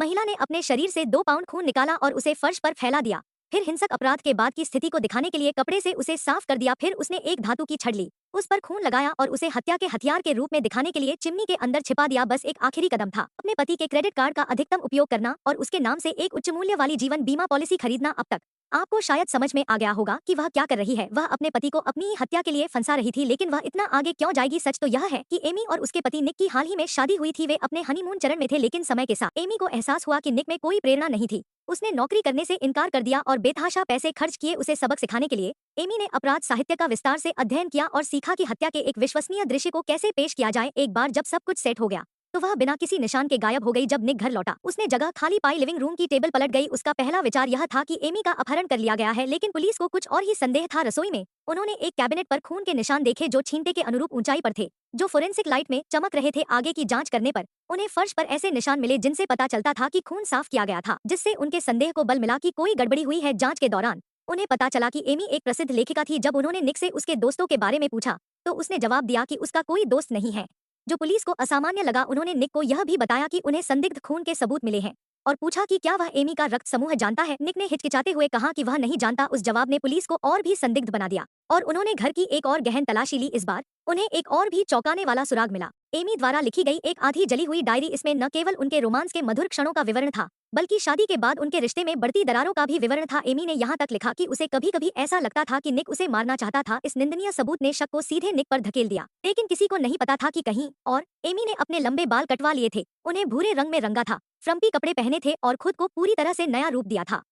महिला ने अपने शरीर से 2 पाउंड खून निकाला और उसे फर्श पर फैला दिया। फिर हिंसक अपराध के बाद की स्थिति को दिखाने के लिए कपड़े से उसे साफ कर दिया। फिर उसने एक धातु की छड़ ली, उस पर खून लगाया और उसे हत्या के हथियार के रूप में दिखाने के लिए चिमनी के अंदर छिपा दिया। बस एक आखिरी कदम था, अपने पति के क्रेडिट कार्ड का अधिकतम उपयोग करना और उसके नाम से एक उच्च मूल्य वाली जीवन बीमा पॉलिसी खरीदना। अब तक आपको शायद समझ में आ गया होगा कि वह क्या कर रही है। वह अपने पति को अपनी ही हत्या के लिए फंसा रही थी, लेकिन वह इतना आगे क्यों जाएगी? सच तो यह है कि एमी और उसके पति निक की हाल ही में शादी हुई थी। वे अपने हनीमून चरण में थे, लेकिन समय के साथ एमी को एहसास हुआ कि निक में कोई प्रेरणा नहीं थी। उसने नौकरी करने से इनकार कर दिया और बेतहाशा पैसे खर्च किए उसे सबक सिखाने के लिए। एमी ने अपराध साहित्य का विस्तार से अध्ययन किया और सीखा कि हत्या के एक विश्वसनीय दृश्य को कैसे पेश किया जाए। एक बार जब सब कुछ सेट हो गया तो वह बिना किसी निशान के गायब हो गई। जब निक घर लौटा, उसने जगह खाली पाई। लिविंग रूम की टेबल पलट गई। उसका पहला विचार यह था कि एमी का अपहरण कर लिया गया है, लेकिन पुलिस को कुछ और ही संदेह था। रसोई में उन्होंने एक कैबिनेट पर खून के निशान देखे जो छींटे के अनुरूप ऊंचाई पर थे, जो फोरेंसिक लाइट में चमक रहे थे। आगे की जांच करने पर उन्हें फर्श पर ऐसे निशान मिले जिनसे पता चलता था कि खून साफ किया गया था, जिससे उनके संदेह को बल मिला कि कोई गड़बड़ी हुई है। जांच के दौरान उन्हें पता चला कि एमी एक प्रसिद्ध लेखिका थी। जब उन्होंने निक से उसके दोस्तों के बारे में पूछा तो उसने जवाब दिया कि उसका कोई दोस्त नहीं है, जो पुलिस को असामान्य लगा। उन्होंने निक को यह भी बताया कि उन्हें संदिग्ध खून के सबूत मिले हैं और पूछा कि क्या वह एमी का रक्त समूह जानता है। निक ने हिचकिचाते हुए कहा कि वह नहीं जानता। उस जवाब ने पुलिस को और भी संदिग्ध बना दिया और उन्होंने घर की एक और गहन तलाशी ली। इस बार उन्हें एक और भी चौंकाने वाला सुराग मिला, एमी द्वारा लिखी गई एक आधी जली हुई डायरी। इसमें न केवल उनके रोमांस के मधुर क्षणों का विवरण था, बल्कि शादी के बाद उनके रिश्ते में बढ़ती दरारों का भी विवरण था। एमी ने यहाँ तक लिखा कि उसे कभी कभी ऐसा लगता था कि निक उसे मारना चाहता था। इस निंदनीय सबूत ने शक को सीधे निक पर धकेल दिया, लेकिन किसी को नहीं पता था कि कहीं और एमी ने अपने लंबे बाल कटवा लिए थे, उन्हें भूरे रंग में रंगा था, फ्रम्पी कपड़े पहने थे और खुद को पूरी तरह से नया रूप दिया था।